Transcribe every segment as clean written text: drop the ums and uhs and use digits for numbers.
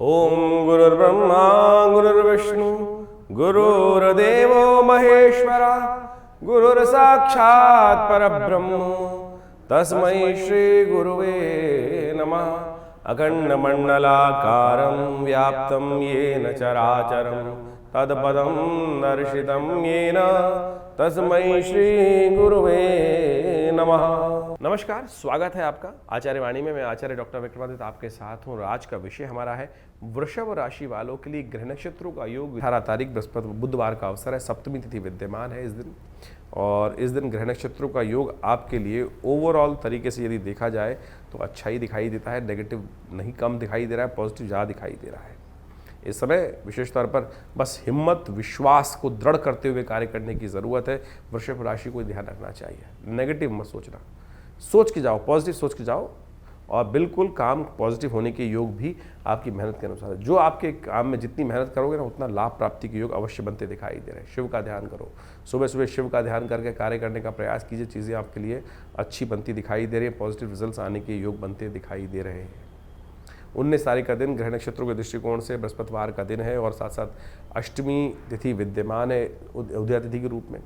ओम गुरुर्ब्रह्मा गुरुर्विष्णु गुरुर्देवो महेश्वरा गुरुर्साक्षात् परब्रह्म तस्मै श्री गुरुवे नमः। अखंडमंडलाकारं व्याप्तं येन चराचरं तत्पदं दर्शितं येन तस्मै श्री गुरुवे नमः। नमस्कार, स्वागत है आपका आचार्य वाणी में। मैं आचार्य डॉक्टर विक्रमादित्य आपके साथ हूँ। आज का विषय हमारा है वृषभ राशि वालों के लिए ग्रह नक्षत्रों का योग। 18 तारीख बृहस्पति बुधवार का अवसर है, सप्तमी तिथि विद्यमान है इस दिन, और इस दिन ग्रह नक्षत्रों का योग आपके लिए ओवरऑल तरीके से यदि देखा जाए तो अच्छा ही दिखाई देता है। नेगेटिव नहीं कम दिखाई दे रहा है, पॉजिटिव ज़्यादा दिखाई दे रहा है। इस समय विशेष तौर पर बस हिम्मत विश्वास को दृढ़ करते हुए कार्य करने की ज़रूरत है। वृषभ राशि को ध्यान रखना चाहिए, नेगेटिव मत सोचना, सोच के जाओ, पॉजिटिव सोच के जाओ, और बिल्कुल काम पॉजिटिव होने के योग भी आपकी मेहनत के अनुसार है। जो आपके काम में जितनी मेहनत करोगे ना, उतना लाभ प्राप्ति के योग अवश्य बनते दिखाई दे रहे हैं। शिव का ध्यान करो, सुबह सुबह शिव का ध्यान करके कार्य करने का प्रयास कीजिए, चीज़ें आपके लिए अच्छी बनती दिखाई दे रही है, पॉजिटिव रिजल्ट्स आने के योग बनते दिखाई दे रहे हैं। 19 तारीख का दिन ग्रह नक्षत्रों के दृष्टिकोण से बृहस्पतिवार का दिन है, और साथ साथ अष्टमी तिथि विद्यमान है उदया तिथि के रूप में।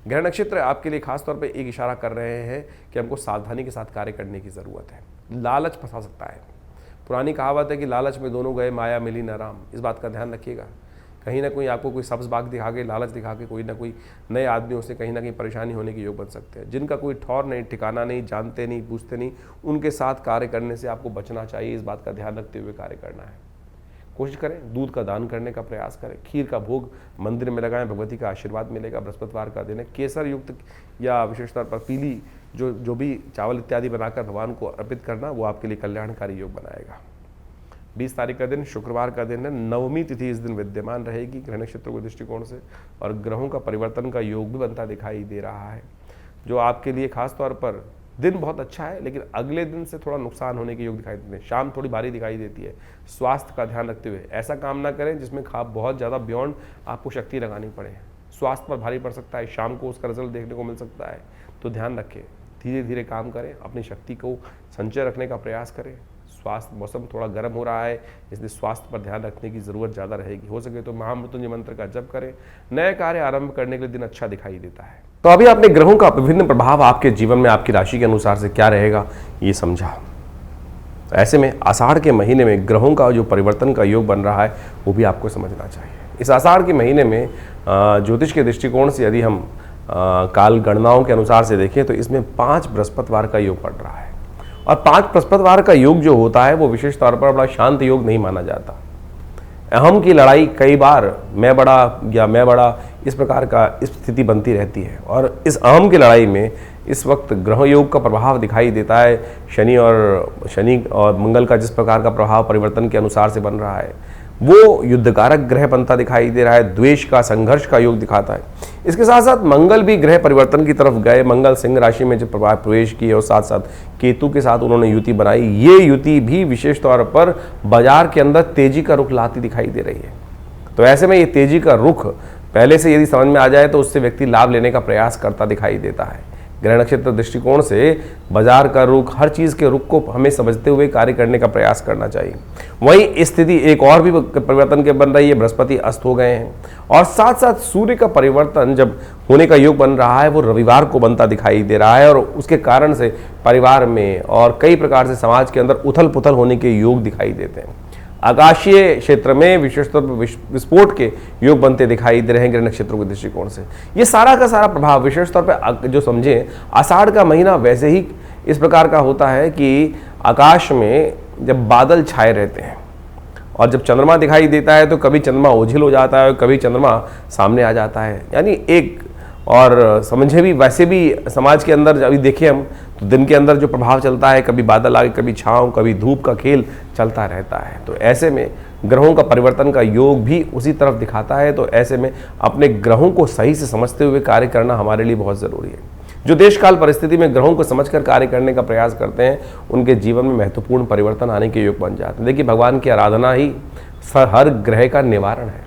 ग्रह नक्षत्र आपके लिए खास तौर पे एक इशारा कर रहे हैं कि हमको सावधानी के साथ कार्य करने की ज़रूरत है। लालच फंसा सकता है। पुरानी कहावत है कि लालच में दोनों गए, माया मिली न राम। इस बात का ध्यान रखिएगा। कहीं ना कहीं आपको कोई सब्ज बाग दिखा के, लालच दिखा के कोई ना कोई नए आदमियों से कहीं ना कहीं परेशानी होने के योग बन सकते हैं। जिनका कोई ठौर नहीं, ठिकाना नहीं, जानते नहीं, पूछते नहीं, उनके साथ कार्य करने से आपको बचना चाहिए। इस बात का ध्यान रखते हुए कार्य करना है। कोशिश करें दूध का दान करने का प्रयास करें, खीर का भोग मंदिर में लगाएं, भगवती का आशीर्वाद मिलेगा। बृहस्पतिवार का दिन है। केसर युक्त या विशेष तौर पर पीली जो भी चावल इत्यादि बनाकर भगवान को अर्पित करना, वो आपके लिए कल्याणकारी योग बनाएगा। 20 तारीख का दिन शुक्रवार का दिन है। नवमी तिथि इस दिन विद्यमान रहेगी ग्रह नक्षत्रों के दृष्टिकोण से, और ग्रहों का परिवर्तन का योग भी बनता दिखाई दे रहा है, जो आपके लिए खास तौर पर दिन बहुत अच्छा है, लेकिन अगले दिन से थोड़ा नुकसान होने के योग दिखाई देते हैं। शाम थोड़ी भारी दिखाई देती है। स्वास्थ्य का ध्यान रखते हुए ऐसा काम ना करें जिसमें आप बहुत ज़्यादा बियॉन्ड आपको शक्ति लगानी पड़े। स्वास्थ्य पर भारी पड़ सकता है, शाम को उसका रिजल्ट देखने को मिल सकता है, तो ध्यान रखें। धीरे धीरे काम करें, अपनी शक्ति को संचय रखने का प्रयास करें। स्वास्थ्य मौसम थोड़ा गर्म हो रहा है, इसलिए स्वास्थ्य पर ध्यान रखने की ज़रूरत ज़्यादा रहेगी। हो सके तो महामृत्युंजय मंत्र का जप करें। नए कार्य आरंभ करने के लिए दिन अच्छा दिखाई देता है। तो अभी आपने ग्रहों का विभिन्न प्रभाव आपके जीवन में आपकी राशि के अनुसार से क्या रहेगा ये समझा। ऐसे में आषाढ़ के महीने में ग्रहों का जो परिवर्तन का योग बन रहा है वो भी आपको समझना चाहिए। इस आषाढ़ के महीने में ज्योतिष के दृष्टिकोण से यदि हम काल गणनाओं के अनुसार से देखें तो इसमें 5 बृहस्पतिवार का योग पड़ रहा है, और 5 बृहस्पतिवार का योग जो होता है वो विशेष तौर पर बड़ा शांत योग नहीं माना जाता। अहम की लड़ाई कई बार मैं बड़ा या मैं बड़ा इस प्रकार का स्थिति बनती रहती है, और इस अहम की लड़ाई में इस वक्त ग्रह योग का प्रभाव दिखाई देता है। शनि और मंगल का जिस प्रकार का प्रभाव परिवर्तन के अनुसार से बन रहा है वो युद्धकारक ग्रह बनता दिखाई दे रहा है। द्वेष का, संघर्ष का योग दिखाता है। इसके साथ साथ मंगल भी ग्रह परिवर्तन की तरफ गए। मंगल सिंह राशि में जब प्रवेश किए और साथ साथ केतु के साथ उन्होंने युति बनाई। ये युति भी विशेष तौर पर बाजार के अंदर तेजी का रुख लाती दिखाई दे रही है। तो ऐसे में ये तेजी का रुख पहले से यदि समझ में आ जाए तो उससे व्यक्ति लाभ लेने का प्रयास करता दिखाई देता है। ग्रह नक्षत्र दृष्टिकोण से बाजार का रुख, हर चीज़ के रुख को हमें समझते हुए कार्य करने का प्रयास करना चाहिए। वहीं स्थिति एक और भी परिवर्तन के बन रही है। बृहस्पति अस्त हो गए हैं, और साथ साथ सूर्य का परिवर्तन जब होने का योग बन रहा है वो रविवार को बनता दिखाई दे रहा है, और उसके कारण से परिवार में और कई प्रकार से समाज के अंदर उथल पुथल होने के योग दिखाई देते हैं। आकाशीय क्षेत्र में विशेष तौर पर विस्फोट के योग बनते दिखाई दे रहे हैं ग्रह नक्षत्रों के दृष्टिकोण से। ये सारा का सारा प्रभाव विशेष तौर पर जो समझें, आषाढ़ का महीना वैसे ही इस प्रकार का होता है कि आकाश में जब बादल छाए रहते हैं और जब चंद्रमा दिखाई देता है तो कभी चंद्रमा ओझिल हो जाता है और कभी चंद्रमा सामने आ जाता है। यानी एक और समझे भी वैसे भी समाज के अंदर अभी देखिए हम तो दिन के अंदर जो प्रभाव चलता है, कभी बादल आगे, कभी छाँव, कभी धूप का खेल चलता रहता है। तो ऐसे में ग्रहों का परिवर्तन का योग भी उसी तरफ दिखाता है। तो ऐसे में अपने ग्रहों को सही से समझते हुए कार्य करना हमारे लिए बहुत ज़रूरी है। जो देश काल परिस्थिति में ग्रहों को समझकर कार्य करने का प्रयास करते हैं उनके जीवन में महत्वपूर्ण परिवर्तन आने के योग बन जाते हैं। देखिए, भगवान की आराधना ही हर ग्रह का निवारण है।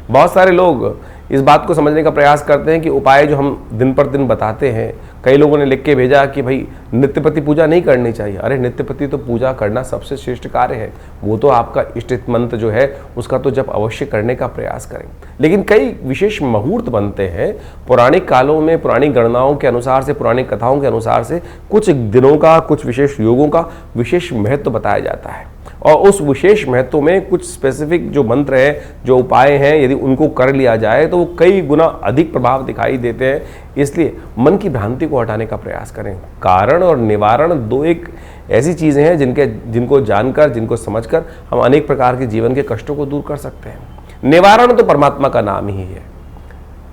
बहुत सारे लोग इस बात को समझने का प्रयास करते हैं कि उपाय जो हम दिन पर दिन बताते हैं, कई लोगों ने लिख के भेजा कि भाई नित्यपति पूजा नहीं करनी चाहिए। अरे नित्यपति तो पूजा करना सबसे श्रेष्ठ कार्य है, वो तो आपका इष्ट मंत्र जो है उसका तो जब अवश्य करने का प्रयास करें। लेकिन कई विशेष मुहूर्त बनते हैं पौराणिक कालों में, पुरानी गणनाओं के अनुसार से, पुरानी कथाओं के अनुसार से कुछ दिनों का, कुछ विशेष योगों का विशेष महत्व बताया जाता है और उस विशेष महत्व में कुछ स्पेसिफिक जो मंत्र है, जो उपाय हैं, यदि उनको कर लिया जाए तो वो कई गुना अधिक प्रभाव दिखाई देते हैं। इसलिए मन की भ्रांति को हटाने का प्रयास करें। कारण और निवारण दो एक ऐसी चीज़ें हैं जिनको जानकर, जिनको समझकर हम अनेक प्रकार के जीवन के कष्टों को दूर कर सकते हैं। निवारण तो परमात्मा का नाम ही है।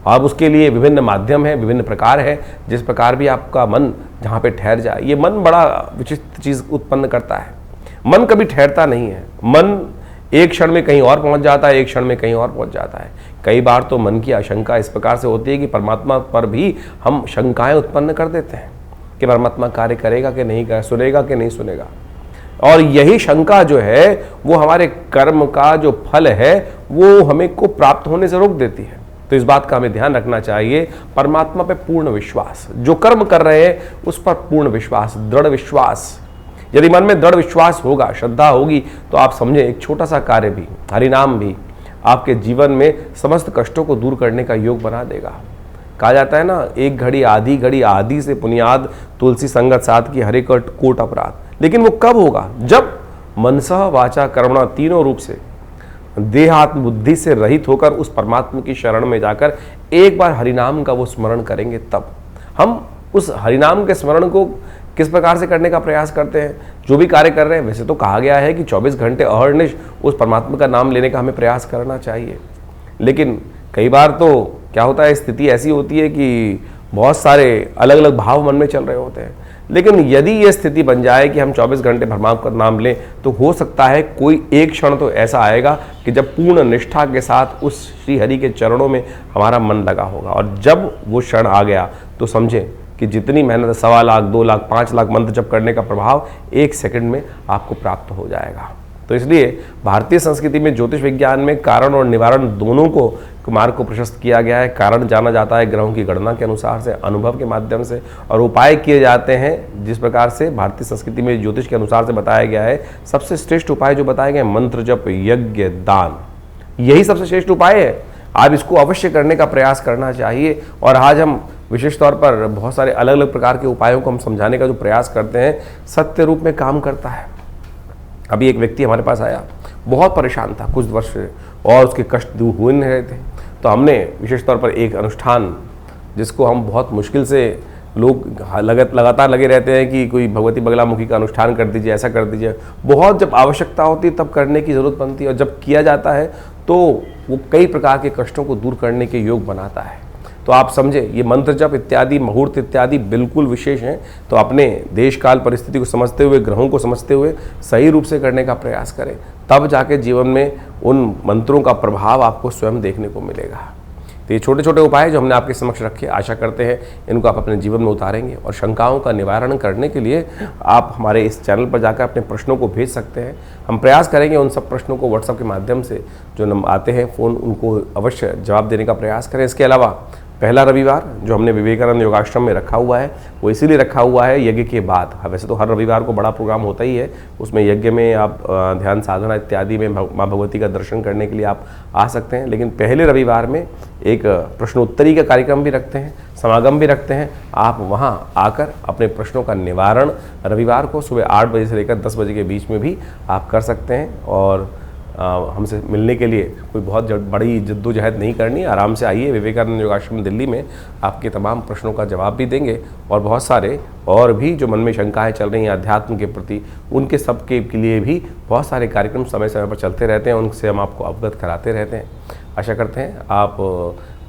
अब उसके लिए विभिन्न माध्यम हैं, विभिन्न प्रकार हैं। जिस प्रकार भी आपका मन जहाँ पे ठहर जाए, ये मन बड़ा विचित्र चीज़ उत्पन्न करता है। मन कभी ठहरता नहीं है। मन एक क्षण में कहीं और पहुंच जाता है, एक क्षण में कहीं और पहुंच जाता है। कई बार तो मन की आशंका इस प्रकार से होती है कि परमात्मा पर भी हम शंकाएं उत्पन्न कर देते हैं कि परमात्मा कार्य करेगा कि नहीं करेगा, सुनेगा कि नहीं सुनेगा। और यही शंका जो है वो हमारे कर्म का जो फल है वो हमें को प्राप्त होने से रोक देती है। तो इस बात का हमें ध्यान रखना चाहिए। परमात्मा पे पूर्ण विश्वास, जो कर्म कर रहे हैं उस पर पूर्ण विश्वास, दृढ़ विश्वास। यदि मन में दृढ़ विश्वास होगा, श्रद्धा होगी, तो आप समझे एक छोटा सा कार्य भी, हरिनाम भी आपके जीवन में समस्त कष्टों को दूर करने का योग बना देगा। कहा जाता है ना, एक घड़ी आदि से पुनियाद, तुलसी संगत साथ की हरे कोट अपराध। लेकिन वो कब होगा? जब मनसः वाचा कर्मणा तीनों रूप से देहात्म बुद्धि से रहित होकर उस परमात्मा की शरण में जाकर एक बार हरिनाम का वो स्मरण करेंगे। तब हम उस हरिनाम के स्मरण को किस प्रकार से करने का प्रयास करते हैं, जो भी कार्य कर रहे हैं। वैसे तो कहा गया है कि 24 घंटे अहर्निश उस परमात्मा का नाम लेने का हमें प्रयास करना चाहिए। लेकिन कई बार तो क्या होता है, स्थिति ऐसी होती है कि बहुत सारे अलग अलग भाव मन में चल रहे होते हैं। लेकिन यदि ये स्थिति बन जाए कि हम 24 घंटे परमात्मा का नाम लें, तो हो सकता है कोई एक क्षण तो ऐसा आएगा कि जब पूर्ण निष्ठा के साथ उस श्री हरि के चरणों में हमारा मन लगा होगा। और जब वो क्षण आ गया तो समझें कि जितनी मेहनत 1.25 लाख, 2 लाख, 5 लाख मंत्र जप करने का प्रभाव एक सेकंड में आपको प्राप्त हो जाएगा। तो इसलिए भारतीय संस्कृति में ज्योतिष विज्ञान में कारण और निवारण दोनों को मार्ग को प्रशस्त किया गया है। कारण जाना जाता है ग्रहों की गणना के अनुसार से, अनुभव के माध्यम से, और उपाय किए जाते हैं जिस प्रकार से भारतीय संस्कृति में ज्योतिष के अनुसार से बताया गया है। सबसे श्रेष्ठ उपाय जो बताए गए, मंत्र जप, यज्ञ, दान, यही सबसे श्रेष्ठ उपाय है। आप इसको अवश्य करने का प्रयास करना चाहिए। और आज हम विशेष तौर पर बहुत सारे अलग अलग प्रकार के उपायों को हम समझाने का जो प्रयास करते हैं, सत्य रूप में काम करता है। अभी एक व्यक्ति हमारे पास आया, बहुत परेशान था कुछ वर्ष से, और उसके कष्ट दूर हुए नहीं रहे थे। तो हमने विशेष तौर पर एक अनुष्ठान, जिसको हम बहुत मुश्किल से, लोग लगातार लगे रहते हैं कि कोई भगवती बगलामुखी का अनुष्ठान कर दीजिए, ऐसा कर दीजिए। बहुत जब आवश्यकता होती है तब करने की ज़रूरत बनती है, और जब किया जाता है तो वो कई प्रकार के कष्टों को दूर करने के योग बनाता है। तो आप समझे, ये मंत्र जप इत्यादि, मुहूर्त इत्यादि बिल्कुल विशेष हैं। तो अपने देश काल परिस्थिति को समझते हुए, ग्रहों को समझते हुए सही रूप से करने का प्रयास करें, तब जाके जीवन में उन मंत्रों का प्रभाव आपको स्वयं देखने को मिलेगा। तो ये छोटे छोटे उपाय जो हमने आपके समक्ष रखे, आशा करते हैं इनको आप अपने जीवन में उतारेंगे। और शंकाओं का निवारण करने के लिए आप हमारे इस चैनल पर जाकर अपने प्रश्नों को भेज सकते हैं। हम प्रयास करेंगे उन सब प्रश्नों को व्हाट्सएप के माध्यम से जो नंबर आते हैं फ़ोन, उनको अवश्य जवाब देने का प्रयास करें। इसके अलावा पहला रविवार जो हमने विवेकानंद योगाश्रम में रखा हुआ है, वो इसीलिए रखा हुआ है यज्ञ के बाद। वैसे तो हर रविवार को बड़ा प्रोग्राम होता ही है, उसमें यज्ञ में आप ध्यान साधना इत्यादि में माँ भगवती का दर्शन करने के लिए आप आ सकते हैं। लेकिन पहले रविवार में एक प्रश्नोत्तरी का कार्यक्रम भी रखते हैं, समागम भी रखते हैं। आप वहाँ आकर अपने प्रश्नों का निवारण रविवार को सुबह 8 बजे से लेकर 10 बजे के बीच में भी आप कर सकते हैं। और हमसे मिलने के लिए कोई बहुत बड़ी जद्दोजहद नहीं करनी, आराम से आइए। विवेकानंद योगाश्रम दिल्ली में आपके तमाम प्रश्नों का जवाब भी देंगे, और बहुत सारे और भी जो मन में शंकाएं चल रही हैं अध्यात्म के प्रति, उनके सबके लिए भी बहुत सारे कार्यक्रम समय समय पर चलते रहते हैं, उनसे हम आपको अवगत कराते रहते हैं। आशा करते हैं आप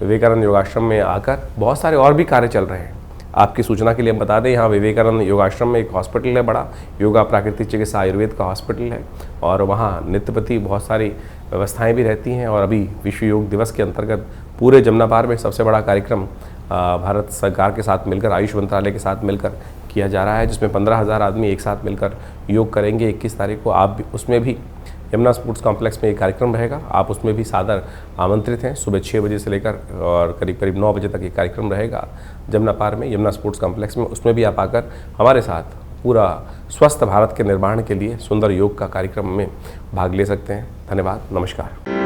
विवेकानंद योगाश्रम में आकर, बहुत सारे और भी कार्य चल रहे हैं। आपकी सूचना के लिए हम बता दें, यहाँ विवेकानंद योगाश्रम में एक हॉस्पिटल है बड़ा, योगा प्राकृतिक चिकित्सा आयुर्वेद का हॉस्पिटल है, और वहाँ नित्यप्रति बहुत सारी व्यवस्थाएं भी रहती हैं। और अभी विश्व योग दिवस के अंतर्गत पूरे जमुनापार में सबसे बड़ा कार्यक्रम भारत सरकार के साथ मिलकर, आयुष मंत्रालय के साथ मिलकर किया जा रहा है, जिसमें 15,000 आदमी एक साथ मिलकर योग करेंगे 21 तारीख को। आप भी उसमें भी यमुना स्पोर्ट्स कॉम्प्लेक्स में ये कार्यक्रम रहेगा। आप उसमें भी सादर आमंत्रित हैं। सुबह 6 बजे से लेकर और करीब करीब 9 बजे तक ये कार्यक्रम रहेगा जमुना पार में, यमुना स्पोर्ट्स कॉम्प्लेक्स में। उसमें भी आप आकर हमारे साथ पूरा स्वस्थ भारत के निर्माण के लिए सुंदर योग का कार्यक्रम में भाग ले सकते हैं। धन्यवाद, नमस्कार।